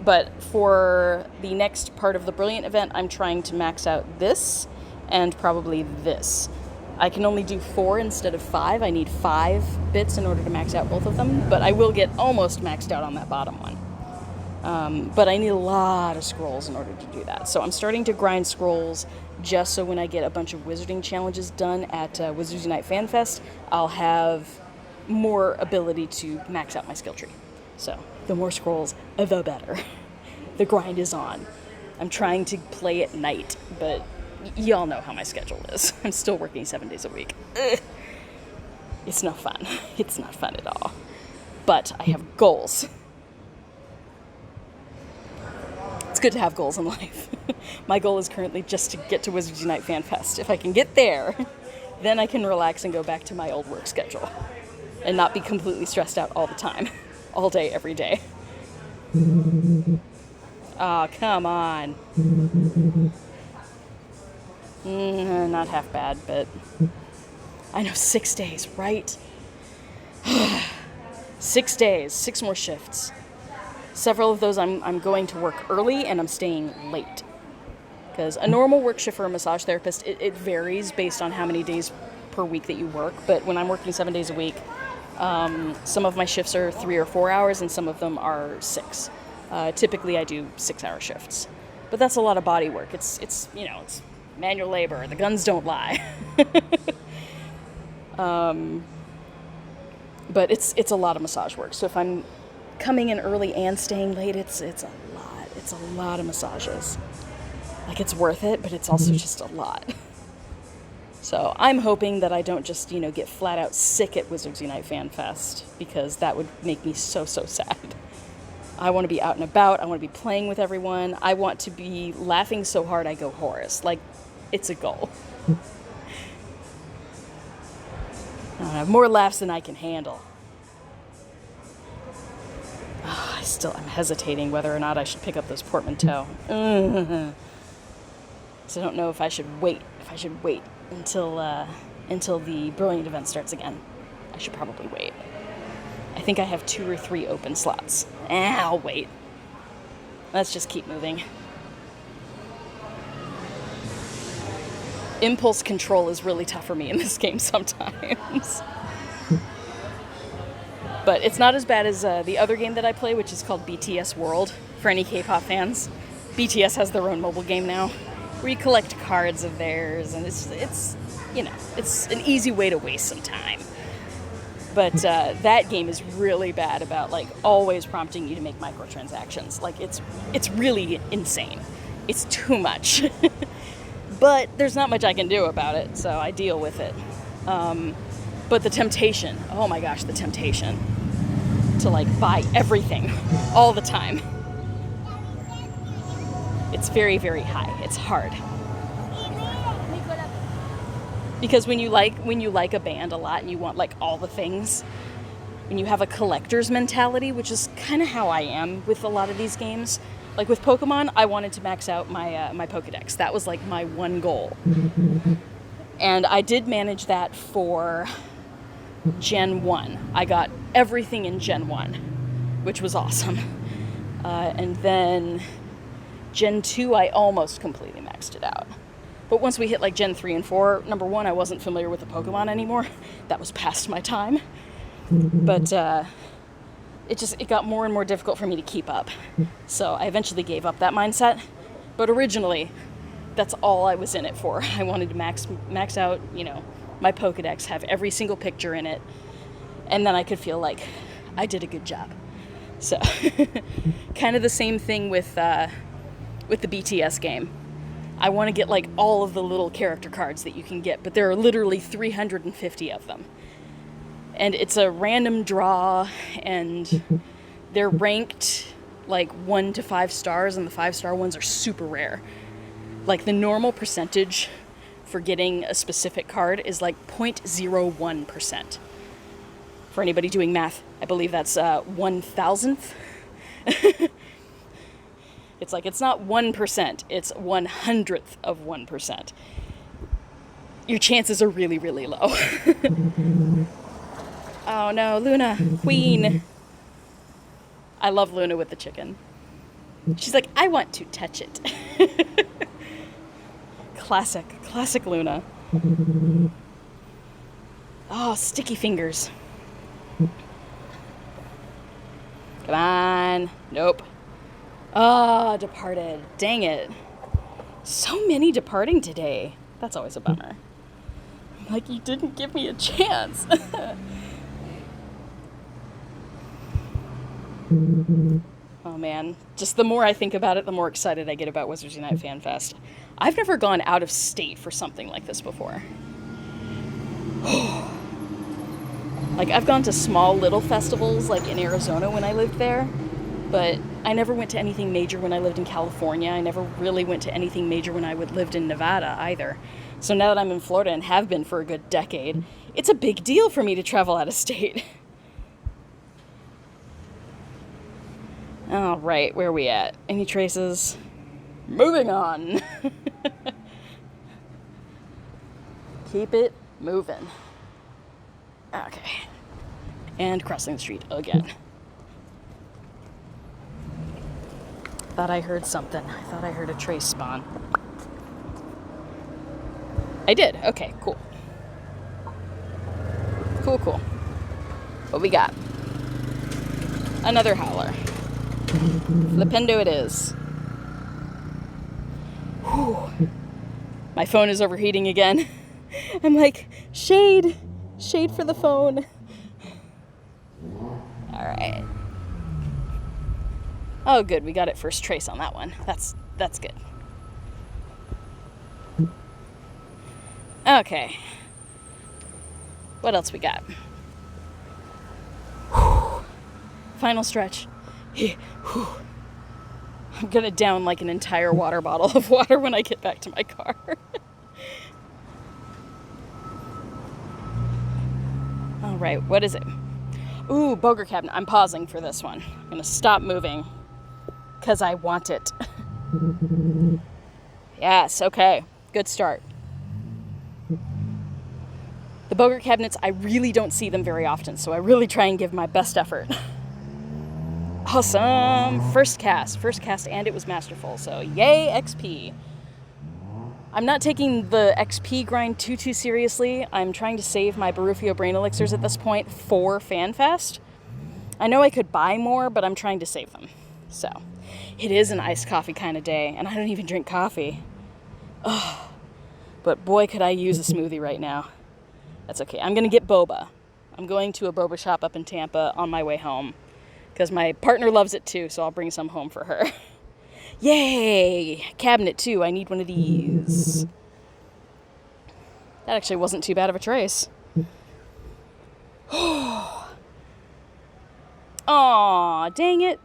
But for the next part of the Brilliant event, I'm trying to max out this and probably this. I can only do 4 instead of 5. I need 5 bits in order to max out both of them, but I will get almost maxed out on that bottom one. But I need a lot of scrolls in order to do that. So I'm starting to grind scrolls just so when I get a bunch of wizarding challenges done at Wizards Unite Fan Fest, I'll have more ability to max out my skill tree. So, the more scrolls, the better. The grind is on. I'm trying to play at night, but y'all know how my schedule is. I'm still working 7 days a week. Ugh. It's no fun. It's not fun at all. But I have goals. It's good to have goals in life. My goal is currently just to get to Wizards Unite Fan Fest. If I can get there, then I can relax and go back to my old work schedule and not be completely stressed out all the time, all day, every day. Oh, come on. Not half bad, but I know 6 days, right? 6 days, 6 more shifts. Several of those I'm going to work early and I'm staying late. Because a normal work shift for a massage therapist, it varies based on how many days per week that you work. But when I'm working 7 days a week, some of my shifts are 3 or 4 hours and some of them are 6. Typically I do 6-hour shifts. But that's a lot of body work. It's manual labor. The guns don't lie. But it's a lot of massage work. So if I'm coming in early and staying late, it's a lot. It's a lot of massages. Like, it's worth it, but it's also just a lot. So I'm hoping that I don't just, get flat out sick at Wizards Unite Fan Fest, because that would make me so, so sad. I want to be out and about. I want to be playing with everyone. I want to be laughing so hard I go hoarse. Like, it's a goal. I have more laughs than I can handle. Oh, I'm hesitating whether or not I should pick up this portmanteau. So I don't know if I should wait. Until the Brilliant event starts again. I should probably wait. I think I have 2 or 3 open slots. I'll wait. Let's just keep moving. Impulse control is really tough for me in this game sometimes. But it's not as bad as the other game that I play, which is called BTS World, for any K-pop fans. BTS has their own mobile game now, where you collect cards of theirs, and it's an easy way to waste some time. But that game is really bad about, like, always prompting you to make microtransactions. Like, it's really insane. It's too much. But there's not much I can do about it, so I deal with it. But the temptation, oh my gosh, the temptation to, like, buy everything all the time. It's very, very high. It's hard. Because when you like a band a lot and you want, like, all the things, when you have a collector's mentality, which is kind of how I am with a lot of these games. Like with Pokemon, I wanted to max out my Pokedex. That was, like, my one goal. And I did manage that for Gen 1. I got everything in Gen 1, which was awesome. And then Gen 2, I almost completely maxed it out. But once we hit, like, Gen 3 and 4, number one, I wasn't familiar with the Pokemon anymore. That was past my time. But it got more and more difficult for me to keep up. So I eventually gave up that mindset. But originally, that's all I was in it for. I wanted to max out, my Pokedex, have every single picture in it, and then I could feel like I did a good job. So, kind of the same thing with the BTS game. I want to get, like, all of the little character cards that you can get, but there are literally 350 of them. And it's a random draw, and they're ranked, like, 1 to 5 stars, and the 5-star ones are super rare. Like, the normal percentage for getting a specific card is, like, 0.01%. For anybody doing math, I believe that's 1,000th. It's like, it's not 1%, it's 100th of 1%. Your chances are really, really low. Oh no, Luna, queen. I love Luna with the chicken. She's like, I want to touch it. Classic Luna. Oh, sticky fingers. Come on. Nope. Oh, departed. Dang it. So many departing today. That's always a bummer. Like, you didn't give me a chance. Oh man, just the more I think about it, the more excited I get about Wizards Unite Fan Fest. I've never gone out of state for something like this before. Like, I've gone to small little festivals, like in Arizona when I lived there, but I never went to anything major when I lived in California. I never really went to anything major when I lived in Nevada either. So now that I'm in Florida and have been for a good decade, it's a big deal for me to travel out of state. All right, where are we at? Any traces? Moving on. Keep it moving. Okay. And crossing the street again. Thought I heard something. I thought I heard a trace spawn. I did. Okay, cool. Cool. What we got? Another howler. Flipendo it is. Whew. My phone is overheating again. I'm like, shade for the phone. All right. Oh, good. We got it first trace on that one. That's good. Okay. What else we got? Whew. Final stretch. Whew. I'm gonna down like an entire water bottle of water when I get back to my car. All right, what is it? Ooh, Boger cabinet. I'm pausing for this one. I'm gonna stop moving because I want it. Yes, okay, good start. The Boger cabinets, I really don't see them very often, so I really try and give my best effort. Awesome! First cast, and it was masterful, so yay XP. I'm not taking the XP grind too seriously. I'm trying to save my Barufio Brain Elixirs at this point for FanFest. I know I could buy more, but I'm trying to save them. So, it is an iced coffee kind of day, and I don't even drink coffee. Ugh. But boy, could I use a smoothie right now. That's okay. I'm going to get boba. I'm going to a boba shop up in Tampa on my way home, because my partner loves it too, so I'll bring some home for her. Yay! Cabinet too. I need one of these. That actually wasn't too bad of a trace. Aw, dang it.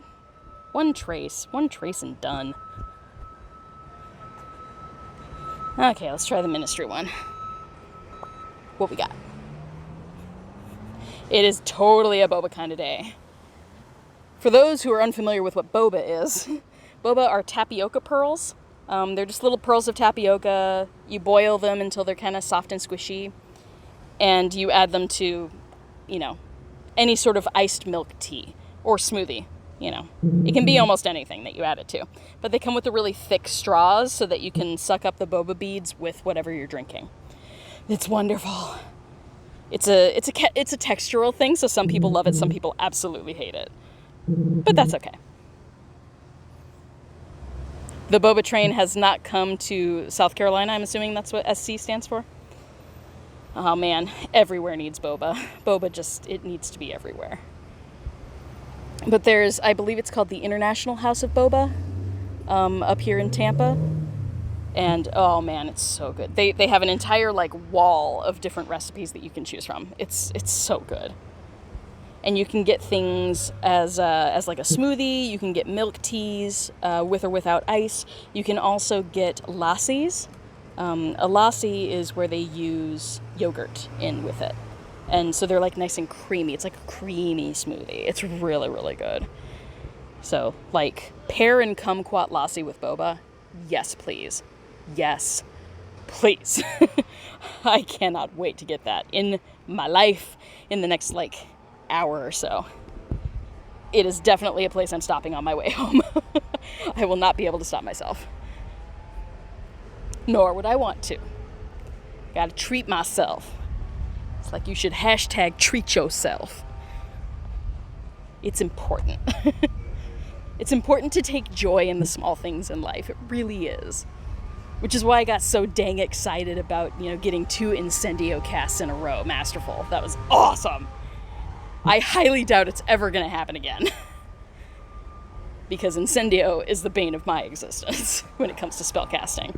One trace and done. Okay, let's try the ministry one. What we got? It is totally a boba kind of day. For those who are unfamiliar with what boba is, boba are tapioca pearls. They're just little pearls of tapioca. You boil them until they're kind of soft and squishy. And you add them to, any sort of iced milk tea or smoothie. It can be almost anything that you add it to. But they come with the really thick straws so that you can suck up the boba beads with whatever you're drinking. It's wonderful. It's a textural thing, so some people love it, some people absolutely hate it. But that's okay. The boba train has not come to South Carolina. I'm assuming that's what SC stands for. Oh man, everywhere needs boba. Boba it needs to be everywhere. But I believe it's called the International House of Boba, up here in Tampa. And oh man, it's so good. They have an entire wall of different recipes that you can choose from. It's so good. And you can get things as like a smoothie. You can get milk teas with or without ice. You can also get lassies. A lassi is where they use yogurt in with it. And so they're nice and creamy. It's like a creamy smoothie. It's really, really good. So pear and kumquat lassi with boba. Yes, please. Yes, please. I cannot wait to get that in my life in the next hour or so. It is definitely a place I'm stopping on my way home. I will not be able to stop myself. Nor would I want to. Gotta treat myself. It's like you should hashtag treat yourself. It's important. It's important to take joy in the small things in life. It really is. Which is why I got so dang excited about, getting 2 Incendio casts in a row. Masterful. That was awesome. I highly doubt it's ever going to happen again. because Incendio is the bane of my existence when it comes to spellcasting.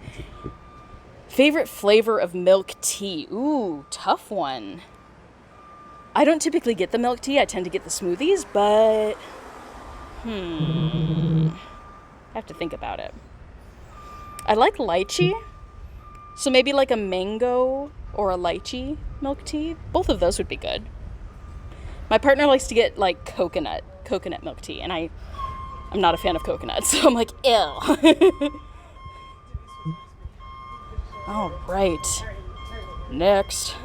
Favorite flavor of milk tea? Ooh, tough one. I don't typically get the milk tea. I tend to get the smoothies, but I have to think about it. I like lychee, so maybe like a mango or a lychee milk tea. Both of those would be good. My partner likes to get like coconut milk tea, and I'm not a fan of coconut, so I'm like, ew. All right. Next.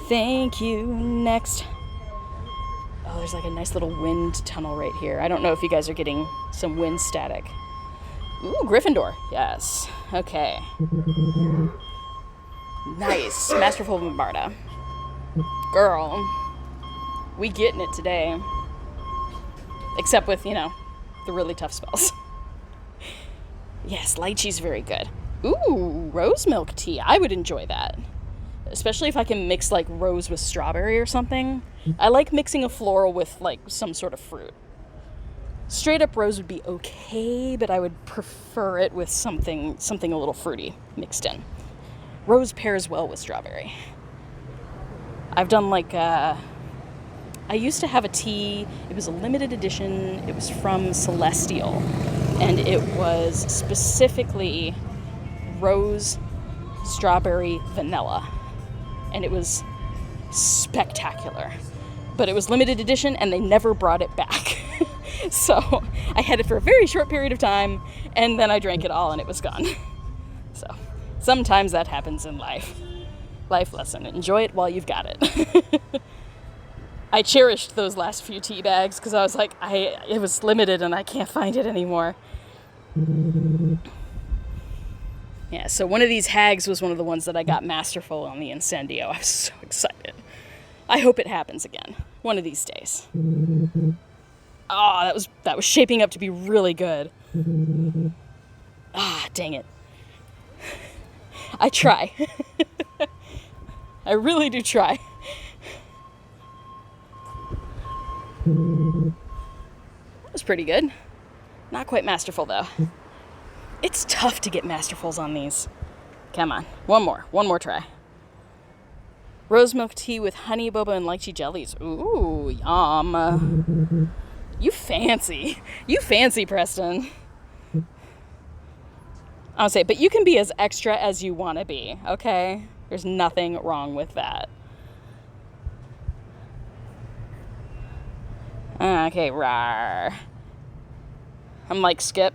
Thank you. Next. Oh, there's like a nice little wind tunnel right here. I don't know if you guys are getting some wind static. Ooh, Gryffindor. Yes. Okay. Nice. Masterful Bombarda. Girl. We getting it today. Except with, the really tough spells. Yes, lychee's very good. Ooh, rose milk tea. I would enjoy that. Especially if I can mix like rose with strawberry or something. I like mixing a floral with like some sort of fruit. Straight up rose would be okay, but I would prefer it with something a little fruity mixed in. Rose pairs well with strawberry. I've done like I used to have a tea. It was a limited edition. It was from Celestial, and it was specifically rose, strawberry, vanilla. And it was spectacular. But it was limited edition, and they never brought it back. So I had it for a very short period of time, and then I drank it all, and it was gone. So sometimes that happens in life. Life lesson. Enjoy it while you've got it. I cherished those last few tea bags, because I was like, it was limited, and I can't find it anymore. Yeah, so one of these hags was one of the ones that I got masterful on the Incendio. I was so excited. I hope it happens again, one of these days. Oh, that was shaping up to be really good. Ah, dang it. I try. I really do try. That was pretty good. Not quite masterful, though. It's tough to get masterfuls on these. Come on. One more try. Rose milk tea with honey boba and lychee jellies. Ooh, yum. You fancy, Preston. I'll say, but you can be as extra as you want to be, okay? There's nothing wrong with that. Okay, rawr. I'm like, skip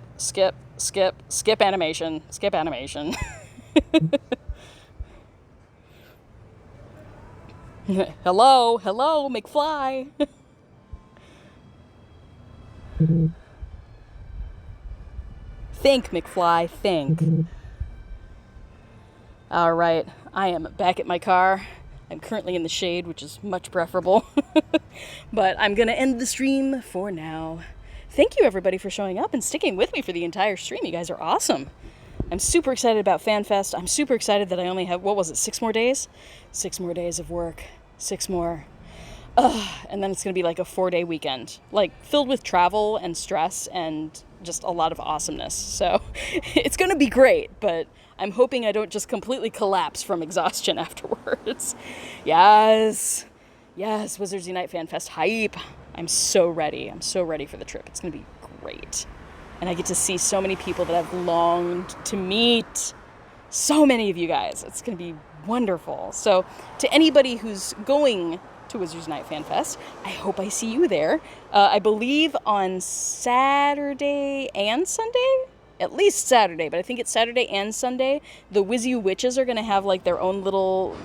animation. Hello, McFly. Think, McFly, think. All right, I am back at my car. I'm currently in the shade, which is much preferable. But I'm going to end the stream for now. Thank you, everybody, for showing up and sticking with me for the entire stream. You guys are awesome. I'm super excited about FanFest. I'm super excited that I only have, 6 more days? 6 more days of work. 6 more. And then it's going to be like a 4-day weekend. Like, filled with travel and stress and just a lot of awesomeness. So, it's going to be great, but I'm hoping I don't just completely collapse from exhaustion afterwards. Yes, Wizards Unite FanFest hype. I'm so ready. I'm so ready for the trip. It's going to be great. And I get to see so many people that I've longed to meet. So many of you guys. It's going to be wonderful. So to anybody who's going to Wizards Unite FanFest, I hope I see you there. I believe on Saturday and Sunday? At least Saturday, but I think it's Saturday and Sunday. The Wizzy Witches are going to have like their own little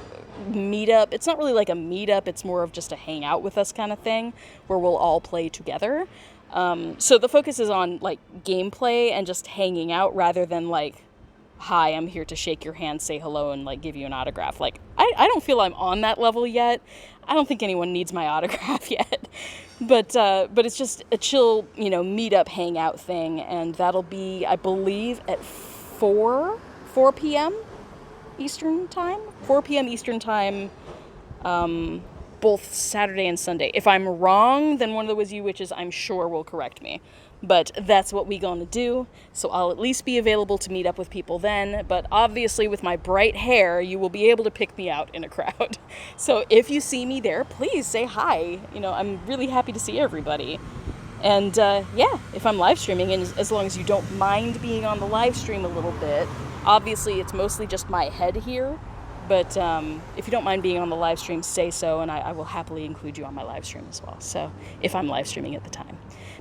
meetup. It's not really like a meetup, it's more of just a hang out with us kind of thing where we'll all play together. So the focus is on like gameplay and just hanging out rather than like, hi, I'm here to shake your hand, say hello, and like give you an autograph. Like, I don't feel I'm on that level yet. I don't think anyone needs my autograph yet. But it's just a chill, meetup hangout thing, and that'll be, I believe, at 4 p.m. Eastern time. 4 p.m. Eastern time, both Saturday and Sunday. If I'm wrong, then one of the Wizzy Witches, I'm sure, will correct me. But that's what we gonna do, so I'll at least be available to meet up with people then, but obviously with my bright hair, you will be able to pick me out in a crowd. So if you see me there, please say hi. You know, I'm really happy to see everybody. And yeah, if I'm live streaming, and as long as you don't mind being on the live stream a little bit, obviously it's mostly just my head here, but if you don't mind being on the live stream, say so, and I will happily include you on my live stream as well, so if I'm live streaming at the time.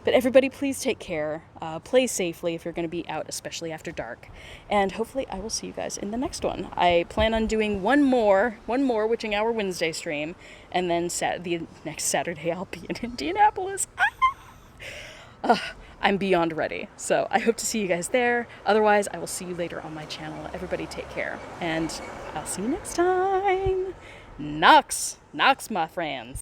But everybody, please take care, play safely if you're going to be out, especially after dark, and hopefully I will see you guys in the next one. I plan on doing one more Witching Hour Wednesday stream, and then the next Saturday I'll be in Indianapolis. I'm beyond ready. So I hope to see you guys there. Otherwise, I will see you later on my channel. Everybody take care. And I'll see you next time. Nox, my friends.